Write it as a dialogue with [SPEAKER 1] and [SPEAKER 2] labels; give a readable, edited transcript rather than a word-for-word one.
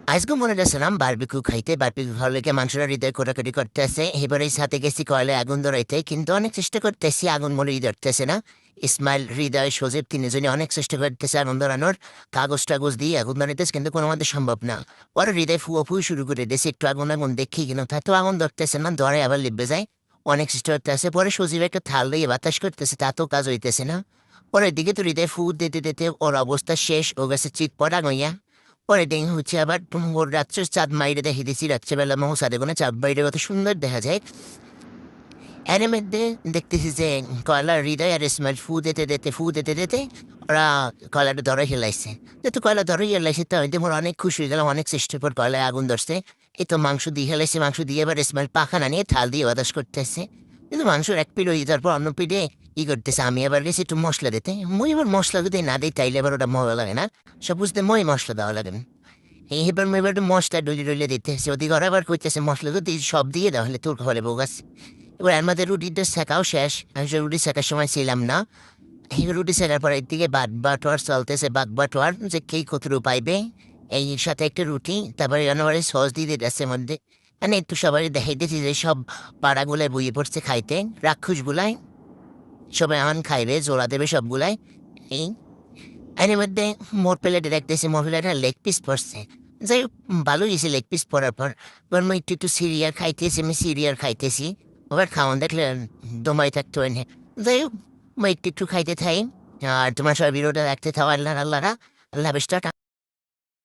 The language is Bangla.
[SPEAKER 1] আজকে মনে যাচ্ছিলাম বারবিকিউ খাইতে বারবিকিউ খাওয়ার লেগে মানুষেরা হৃদয় কোটাকুটি করতেছে এবারে সাথে গেছি কয়লা আগুন ধরাইতে কিন্তু অনেক চেষ্টা করতেছি আগুন মনে ধরতেছে না। ইসমাইল হৃদয় সজীব তিনজনে অনেক চেষ্টা করতেছে আগুন ধরানোর কাগজ টাগজ দিয়ে আগুন ধরাইতেছে কিন্তু কোনো মধ্যে সম্ভব না। পরে হৃদয় ফুয়া ফুই শুরু করে দিয়েছে একটু আগুন আগুন দেখি কিন্তু তা তো আগুন ধরতেছে না, ধরে আবার লিপবে যায়। অনেক চেষ্টা করতেছে, পরে সজীব একটা থাল দিয়ে বাতাস করতেছে, তাতেও কাজ হইতেছে না। পরের দিকে তো হৃদয় ফু দিতে দিতে ওর অবস্থা শেষ, ও গেছে চিৎ পড়া গইয়া। পরের দিন হচ্ছে আবার ভোর রাত্রে চাঁদ মাইরে দেখে দিছি, রাত্রেবেলা মহাসাদে কোনো চাঁদ বাইরে কত সুন্দর দেখা যায়। এর মধ্যে দেখতেছি যে কয়লার হৃদয় আর ইসমাইল ফু দিতে ওরা কয়লাটা ধরে হেলাইছে। যেহেতু কয়লা ধরে হেলাইছে তো ওই মোর অনেক খুশি হয়ে গেলাম, অনেক চেষ্টার পর কয়লায় আগুন ধরছে। এই তো মাংস দিয়ে হেলাইছে, মাংস দিয়ে এবার ইসমাইল পাখানা নিয়ে থাল দিয়ে বাতাস করতেছে। কিন্তু মাংসের এক পিঠ হয়ে যাওয়ার পর অন্য পিঠে ই করতেছে। আমি আবার গেছি একটু মশলা দিতে, মই এবার মশলা যদি না দিই তাইলে এবার ওটা মজা লাগে না, সব বুঝতে মই মশলা দেওয়া লাগে। এইবার এবার একটু মশলা ডলে দিতেছে, ওদিকে ওরা আবার করতেছে মশলা যদি সব দিয়ে দেওয়া হলে তোর ঘরে বোগাস। এবার আমাদের রুটিটা শেখাও শেষ, আমি সে রুটি শেখার সময় ছিলাম না। এই রুটি শেখার পর একদিকে বাদ বাটোয়ার চলতেছে, বাদ বাটোয়ার যে কে কতটুকু পাইবে। এই সাথে একটা রুটি, তারপরে জানুয়ারি সস দিয়ে দিতেছে মধ্যে। মানে একটু সবাই দেখাইতেছি যে সব পাড়াগুলায় বইয়ে পড়ছে খাইতে, রাক্ষসগুলায় সবাই আন খাইবে, জোড়া দেবে সবগুলাই। এই এর মধ্যে মোর প্লেটে দেখতেছি মহিলাটা লেগ পিস পড়ছে। যাই হোক, ভালো হয়েছে লেগ পিস পড়ার পর। এবার মই একটু একটু সিরিয়াল খাইতেছি, আমি সিরিয়াল খাইতেছি। আবার খাওয়ান দেখলে দমাই থাকতো এনে। যাই হোক, মই একটু একটু খাইতে থাই। আর তোমার সবাই ভিডিওটা দেখতে থাও। আল্লাহ আল্লাহরা আল্লাহ হাফেজ, টাটা।